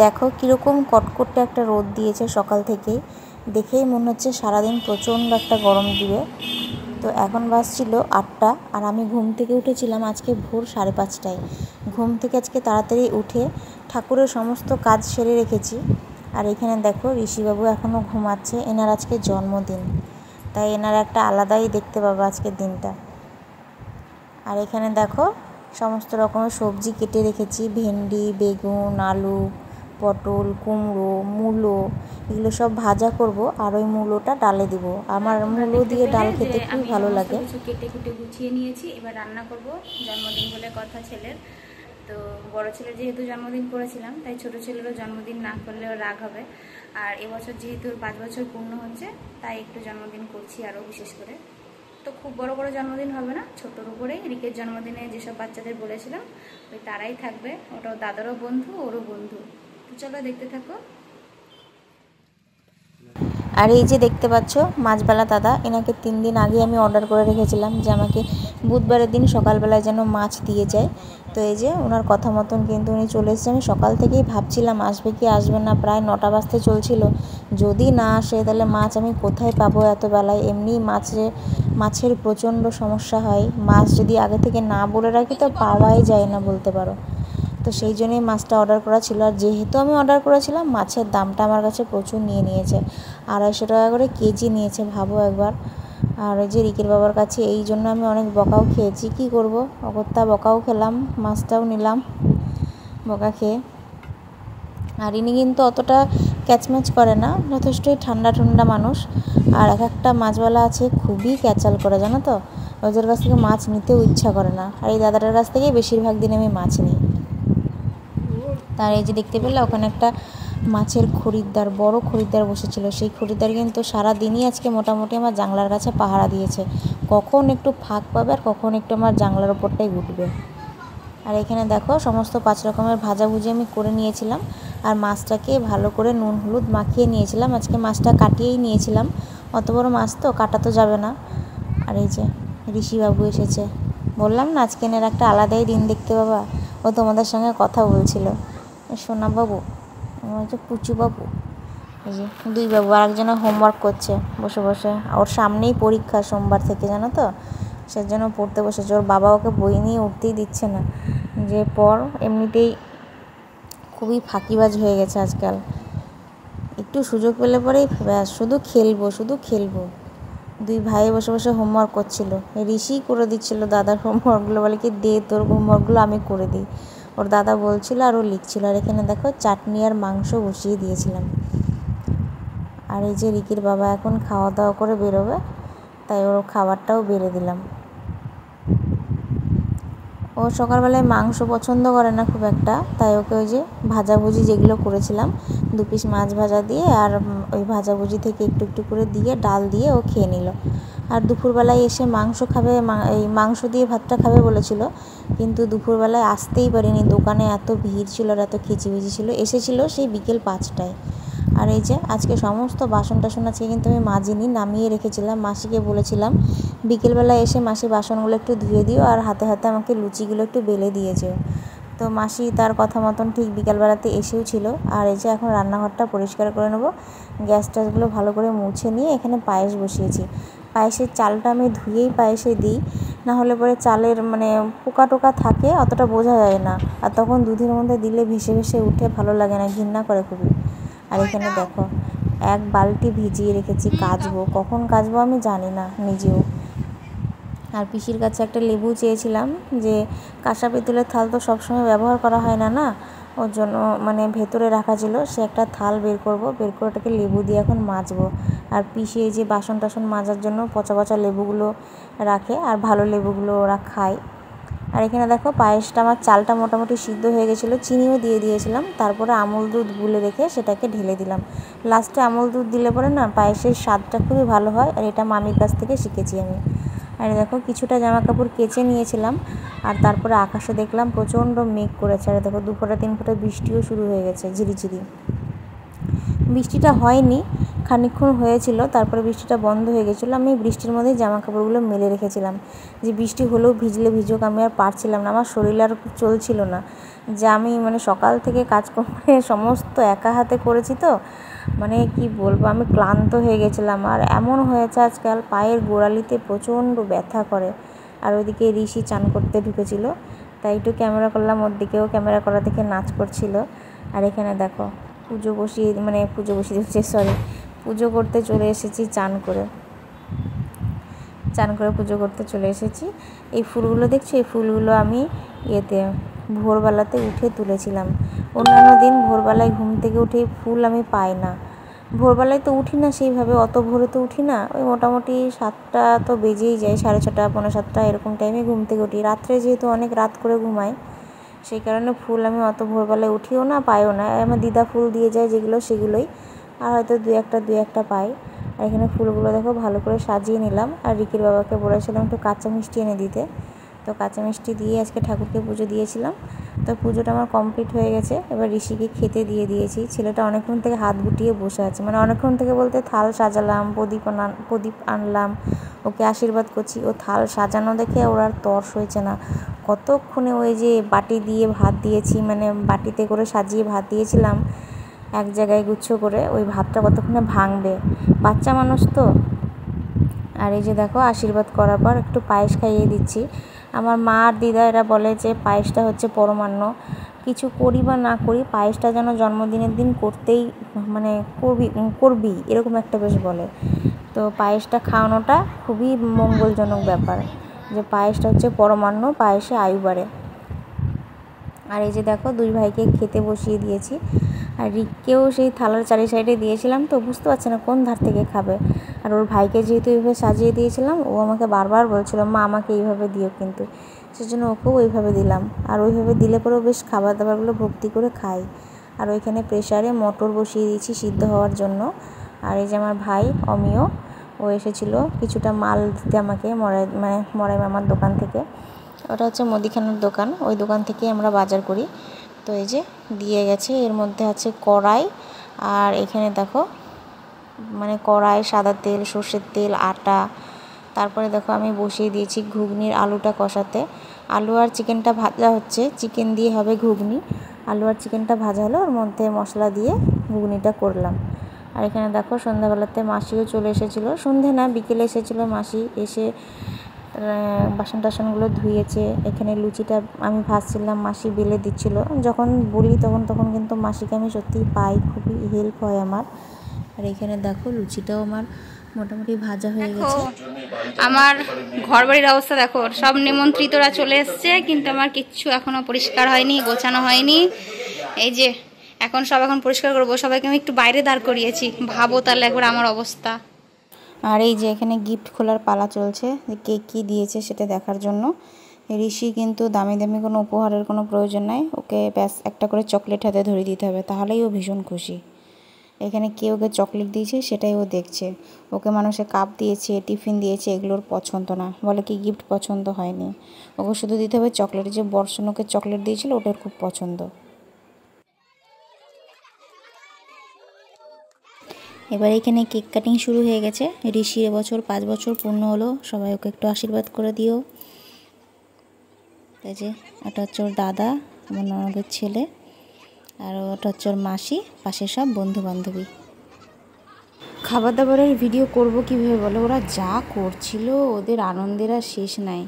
দেখো কীরকম কটকটে একটা রোদ দিয়েছে সকাল থেকেই, দেখেই মনে হচ্ছে সারাদিন প্রচণ্ড একটা গরম দিবে। তো এখন বাজছিল 8টা, আর আমি ঘুম থেকে উঠেছিলাম আজকে ভোর 5:30টায়। ঘুম থেকে আজকে তাড়াতাড়ি উঠে ঠাকুরের সমস্ত কাজ সেরে রেখেছি। আর এখানে দেখো ঋষিবাবু এখনও ঘুমাচ্ছে, এনার আজকে জন্মদিন, তাই এনার একটা আলাদাই দেখতে পাবো আজকের দিনটা। আর এখানে দেখো সমস্ত রকমের সবজি কেটে রেখেছি, ভেন্ডি, বেগুন, আলু, পটল, কুমড়ো, মূলো, এগুলো সব ভাজা করব। আর ওই মূলোটা ডালে দিব, আমার মূলো দিয়ে ডাল খেতে খুবই ভালো লাগে। কিছু কেটে কুটে গুছিয়ে নিয়েছি, এবার রান্না করব। জন্মদিন বলে কথা ছেলের, তো বড় ছেলের যেহেতু জন্মদিন করেছিলাম, তাই ছোট ছেলেরও জন্মদিন না করলেও রাগ হবে। আর এবছর যেহেতু 5 বছর পূর্ণ হচ্ছে, তাই একটু জন্মদিন করছি আরও বিশেষ করে। তো খুব বড় বড় জন্মদিন হবে না, ছোটোর উপরেই। রিকের জন্মদিনে যেসব বাচ্চাদের বলেছিলাম ওই তারাই থাকবে, ওটাও দাদারও বন্ধু, ওরও বন্ধু। তো চলো দেখতে থাকো। আর এই যে দেখতে পাচ্ছ মাছবালা দাদা, এনাকে 3 দিন আগে আমি অর্ডার করে রেখেছিলাম যে আমাকে বুধবারের দিন সকালবেলায় যেন মাছ দিয়ে যায়। তো এই যে ওনার কথা মতন কিন্তু উনি চলে এসেছে। আমি সকাল থেকেই ভাবছিলাম আসবে কি আসবে না, প্রায় 9টা বাজতে চলছিল। যদি না আসে তাহলে মাছ আমি কোথায় পাবো এত বেলায়? এমনি মাছের প্রচণ্ড সমস্যা হয়, মাছ যদি আগে থেকে না বলে রাখি তো পাওয়াই যায় না বলতে পারো। তো সেই জন্যই মাছটা অর্ডার করা ছিল। আর যেহেতু আমি অর্ডার করেছিলাম, মাছের দামটা আমার কাছে প্রচুর নিয়েছে, 250 টাকা করে কেজি নিয়েছে, ভাবো একবার। আর ওই যে রিকের বাবার কাছে এই জন্য আমি অনেক বকাও খেয়েছি, কি করব, অগত্যা বকাও খেলাম, মাছটাও নিলাম বকা খেয়ে। আর ইনি কিন্তু অতটা ক্যাচম্যাচ করে না, যথেষ্টই ঠান্ডা ঠান্ডা মানুষ। আর একটা মাছওয়ালা আছে খুবই ক্যাচাল করে, জানো তো, ওদের কাছ থেকে মাছ নিতেও ইচ্ছা করে না। আর এই দাদাটার কাছ থেকেই বেশিরভাগ দিন আমি মাছ নিই। তার এই যে দেখতে পেলে ওখানে একটা মাছের খরিদ্দার, বড় খরিদ্দার বসেছিল। সেই খরিদ্দার কিন্তু সারাদিনই আজকে মোটামুটি আমার জানলার কাছে পাহারা দিয়েছে, কখন একটু ফাঁক পাবে আর কখন একটু আমার জানলার ওপরটাই উঠবে। আর এখানে দেখো সমস্ত 5 রকমের ভাজাভুজি আমি করে নিয়েছিলাম। আর মাছটাকে ভালো করে নুন হলুদ মাখিয়ে নিয়েছিলাম। আজকে মাছটা কাটিয়েই নিয়েছিলাম, অত বড় মাছ তো কাটা তো যাবে না। আর এই যে ঋষিবাবু এসেছে, বললাম না আজকে এর একটা আলাদাই দিন দেখতে পাবা। ও তোমাদের সঙ্গে কথা বলছিল, সোনা বাবু, হচ্ছে পুচু বাবু, এই যে 2 বাবু। আর একজনে হোমওয়ার্ক করছে বসে বসে, ওর সামনেই পরীক্ষা সোমবার থেকে, জানো তো, সেজন্য পড়তে বসেছে। ওর বাবা ওকে বই নিয়ে উঠতেই দিচ্ছে না, যে পড়। এমনিতেই খুবই ফাঁকিবাজ হয়ে গেছে আজকাল, একটু সুযোগ পেলে পরেই ব্যাস শুধু খেলবো শুধু খেলবো। 2 ভাই বসে বসে হোমওয়ার্ক করছিল, ঋষি করে দিচ্ছিল দাদার হোমওয়ার্কগুলো, বলে কি দে তোর হোমওয়ার্কগুলো আমি করে দিই। ওর দাদা বলছিল আর ও লিখছিল। আর এখানে দেখো চাটনি আর মাংস বসিয়ে দিয়েছিলাম। আর এই যে রিকির বাবা এখন খাওয়া দাওয়া করে বেরোবে, তাই ওর খাবারটাও বেড়ে দিলাম। ও সকালবেলায় মাংস পছন্দ করে না খুব একটা, তাই ওকে ওই যে ভাজাভুজি যেগুলো করেছিলাম 2 পিস মাছ ভাজা দিয়ে আর ওই ভাজাভুজি থেকে একটু একটু করে দিয়ে ডাল দিয়ে ও খেয়ে নিল। আর দুপুরবেলায় এসে মাংস খাবে, এই মাংস দিয়ে ভাতটা খাবে বলেছিল, কিন্তু দুপুরবেলায় আসতেই পারিনি, দোকানে এত ভিড় ছিল আর এত খিচিবিচি ছিল। এসেছিল সেই বিকেল 5টায়। আর এই যে আজকে সমস্ত বাসন টাসন আজকে কিন্তু আমি মাজিনি, নামিয়ে রেখেছিলাম। মাসিকে বলেছিলাম বিকেলবেলা এসে মাসি বাসনগুলো একটু ধুয়ে দিও আর হাতে হাতে আমাকে লুচিগুলো একটু বেলে দিয়েছে। তো মাসি তার কথা মতন ঠিক বিকেলবেলাতে এসেও ছিল। আর এই যে এখন রান্নাঘরটা পরিষ্কার করে নেবো, গ্যাস ট্যাসগুলো ভালো করে মুছে নিয়ে এখানে পায়েস বসিয়েছি। পায়েসের চালটা আমি ধুয়েই পায়েসে দিই, না হলে পরে চালের মানে পোকা টোকা থাকে, অতটা বোঝা যায় না। আর তখন দুধের মধ্যে দিলে ভেসে ভেসে উঠে, ভালো লাগে না, ঘৃণা করে খুবই। আর এখানে দেখো 1 বালতি ভিজিয়ে রেখেছি, কাচবো, কখন কাচবো আমি জানি না নিজেও। আর পিসির কাছে একটা লেবু চেয়েছিলাম, যে কাঁসা পিতলের থাল তো সবসময় ব্যবহার করা হয় না না, ওর জন্য মানে ভেতরে রাখা ছিল। সে একটা থাল বের করব, বের করে ওটাকে লেবু দিয়ে এখন মাজবো। আর পিসি এই যে বাসন টাসন মাজার জন্য পচা পচা লেবুগুলো রাখে, আর ভালো লেবুগুলো ওরা খায়। আর এখানে দেখো পায়েসটা, আমার চালটা মোটামুটি সিদ্ধ হয়ে গেছিলো, চিনিও দিয়ে দিয়েছিলাম। তারপরে আমুল দুধ গুলে রেখে সেটাকে ঢেলে দিলাম। লাস্টে আমুল দুধ দিলে পরে না পায়েসের স্বাদটা খুবই ভালো হয়, আর এটা মামির কাছ থেকে শিখেছি আমি। আর দেখো কিছুটা জামা কাপড় কেচে নিয়েছিলাম। আর তারপরে আকাশে দেখলাম প্রচণ্ড মেঘ করেছে। আর দেখো 2 ফোঁটা 3 ফোঁটা বৃষ্টিও শুরু হয়ে গেছে, ঝিরিঝিরি। বৃষ্টিটা হয়নি, খানিকক্ষণ হয়েছিল, তারপরে বৃষ্টিটা বন্ধ হয়ে গেছিলো। আমি বৃষ্টির মধ্যেই জামা কাপড়গুলো মেলে রেখেছিলাম, যে বৃষ্টি হলেও ভিজলে ভিজুক, আমি আর পারছিলাম না, আমার শরীর আর চলছিল না, যে আমি মানে সকাল থেকে কাজকর্ম সমস্ত একা হাতে করেছি, তো মানে কি বলবো, আমি ক্লান্ত হয়ে গেছিলাম। আর এমন হয়েছে আজকাল পায়ের গোড়ালিতে প্রচণ্ড ব্যথা করে। আর ওইদিকে ঋষি চান করতে ঢুকেছিল, তাই একটু ক্যামেরা করলাম, ওর দিকেও ক্যামেরা করা থেকে নাচ করছিল। আর এখানে দেখো পুজো বসিয়ে দিচ্ছে, সরি, পুজো করতে চলে এসেছি, চান করে পুজো করতে চলে এসেছি। এই ফুলগুলো দেখছো, এই ফুলগুলো আমি ভোরবেলাতে উঠে তুলেছিলাম। অন্যান্য দিন ভোরবেলায় ঘুম থেকে উঠে ফুল আমি পাই না, ভোরবেলায় তো উঠি না সেইভাবে, অত ভোরে তো উঠি না, ওই মোটামুটি 7টা তো বেজেই যায়, 6:30 পৌনে 7টা এরকম টাইমে ঘুম থেকে উঠি। রাত্রে যেহেতু অনেক রাত করে ঘুমাই, সেই কারণে ফুল আমি অত ভোরবেলায় উঠিও না, পাইও না। আমার দিদা ফুল দিয়ে যায় যেগুলো, সেগুলোই, আর হয়তো দু একটা পাই। আর এখানে ফুলগুলো দেখো ভালো করে সাজিয়ে নিলাম। আর রিকির বাবাকে বলেছিলাম একটু কাঁচা মিষ্টি এনে দিতে, তো কাঁচা মিষ্টি দিয়ে আজকে ঠাকুরকে পুজো দিয়েছিলাম। তো পুজোটা আমার কমপ্লিট হয়ে গেছে। এবার ঋষিকে খেতে দিয়ে দিয়েছি। ছেলেটা অনেকক্ষণ থেকে হাত গুটিয়ে বসে আছে, মানে অনেকক্ষণ থেকে বলতে থাল সাজালাম, প্রদীপ আনলাম, ওকে আশীর্বাদ করছি। ও থাল সাজানো দেখে ওর আর তর্স হয়েছে না, কতক্ষণে ওই যে বাটি দিয়ে ভাত দিয়েছি, মানে বাটিতে করে সাজিয়ে ভাত দিয়েছিলাম এক জায়গায় গুচ্ছ করে, ওই ভাতটা কতক্ষণে ভাঙবে, বাচ্চা মানুষ তো। আর এই যে দেখো আশীর্বাদ করার পর একটু পায়েস খাইয়ে দিচ্ছি। আমার মা আর দিদা এরা বলে যে পায়েসটা হচ্ছে পরমান্ন, কিছু করি বা না করি পায়েসটা যেন জন্মদিনের দিন করতেই, মানে করবি এরকম একটা বেশ বলে। তো পায়েসটা খাওয়ানোটা খুবই মঙ্গলজনক ব্যাপার, যে পায়েসটা হচ্ছে পরমান্ন, পায়েসে আয়ু বাড়ে। আর এই যে দেখো দুই ভাইকে খেতে বসিয়ে দিয়েছি। আর রিককেও সেই থালার চারি সাইডে দিয়েছিলাম, তো বুঝতে পারছে না কোন ধার থেকে খাবে। আর ওর ভাইকে যেহেতু এইভাবে সাজিয়ে দিয়েছিলাম, ও আমাকে বারবার বলছিল মা আমাকে এইভাবে দিও, কিন্তু সেজন্য ওকেও ওইভাবে দিলাম। আর ওইভাবে দিলে পরেও বেশ খাবার দাবারগুলো ভক্তি করে খাই। আর ওইখানে প্রেসারে মটর বসিয়ে দিয়েছি সিদ্ধ হওয়ার জন্য। আর এই যে আমার ভাই অমিয়, ও এসেছিলো কিছুটা মাল দিতে আমাকে, মরাই মামার দোকান থেকে। ওটা হচ্ছে মুদিখানার দোকান, ওই দোকান থেকেই আমরা বাজার করি। তো এই যে দিয়ে গেছে, এর মধ্যে আছে কড়াই, আর এখানে দেখো মানে কড়াই, সাদা তেল, সর্ষের তেল, আটা। তারপরে দেখো আমি বসিয়ে দিয়েছি ঘুগনির আলুটা কষাতে। আলু আর চিকেনটা ভাজা হচ্ছে, চিকেন দিয়ে হবে ঘুগনি, আলু আর চিকেনটা ভাজা হলো, ওর মধ্যে মশলা দিয়ে ঘুগনিটা করলাম। আর এখানে দেখো সন্ধ্যাবেলাতে মাসিও চলে এসেছিলো, সন্ধে না বিকেলে এসেছিলো মাসি, এসে বাসন টাসনগুলো ধুয়েছে। এখানে লুচিটা আমি ভাজছিলাম, মাসি বেলে দিচ্ছিলো। যখন বলি তখন কিন্তু মাসিকে আমি সত্যিই পাই, খুবই হেল্প হয় আমার। আর এখানে দেখো লুচিটাও আমার মোটামুটি ভাজা হয়ে গেছে। আমার ঘর বাড়ির অবস্থা দেখো, সব নিমন্ত্রিতরা চলে এসছে, কিন্তু আমার কিচ্ছু এখনো পরিষ্কার হয়নি, গোছানো হয়নি। এই যে এখন পরিষ্কার করবো, সবাইকে আমি একটু বাইরে দাঁড় করিয়েছি, ভাবো তাহলে একবার আমার অবস্থা। আর এই যে এখানে গিফট খোলার পালা চলছে, যে কে কী দিয়েছে সেটা দেখার জন্য। ঋষি কিন্তু দামি দামি কোনো উপহারের কোনো প্রয়োজন নাই, ওকে ব্যাস একটা করে চকলেট হাতে ধরিয়ে দিতে হবে, তাহলেই ও ভীষণ খুশি। এখানে কে ওকে চকলেট দিয়েছে সেটাই ও দেখছে। ওকে মানুষে কাপ দিয়েছে, টিফিন দিয়েছে, এগুলোর পছন্দ না, বলে কি গিফট পছন্দ হয়নি, ওকে শুধু দিতে হবে চকলেট। যে বর্ষণ ওকে চকলেট দিয়েছিল ওটার খুব পছন্দ। এবার এখানে কেক কাটিং শুরু হয়ে গেছে। ঋষি এবছর 5 বছর পূর্ণ হলো, সবাই ওকে একটু আশীর্বাদ করে দিও। এই যে এটা হচ্ছে ওর দাদা, আমার ননদের ছেলে, আর ওটা হচ্ছে ওর মাসি, পাশে সব বন্ধু বান্ধবী। খাবার দাবারের ভিডিও করব কীভাবে বলো, ওরা যা করছিল ওদের আনন্দের আর শেষ নাই।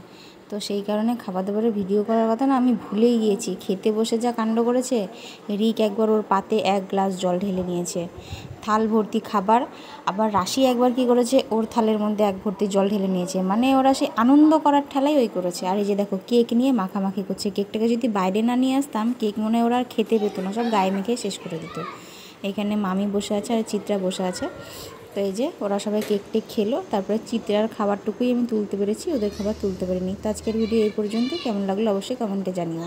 তো সেই কারণে খাবার দাবারের ভিডিও করার কথা না আমি ভুলেই গিয়েছি। খেতে বসে যা কাণ্ড করেছে, রিক একবার ওর পাতে 1 গ্লাস জল ঢেলে নিয়েছে, থাল ভর্তি খাবার। আবার রাশি একবার কি করেছে, ওর থালের মধ্যে 1 ভর্তি জল ঢেলে নিয়েছে, মানে ওরা সেই আনন্দ করার ঠেলাই ওই করেছে। আর এই যে দেখো কেক নিয়ে মাখামাখি করছে, কেকটাকে যদি বাইরে না নিয়ে আসতাম কেক মনে ওরা আর খেতে পেতো না, সব গায়ে মেখে শেষ করে দিত। এখানে মামি বসে আছে আর চিত্রা বসে আছে। তো এই যে ওরা সবাই কেক টেক খেলো, তারপরে চিত্রার খাবারটুকুই আমি তুলতে পেরেছি, ওদের খাবার তুলতে পারিনি। তো আজকের ভিডিও এই পর্যন্ত, কেমন লাগলো অবশ্যই কমেন্টে জানিও।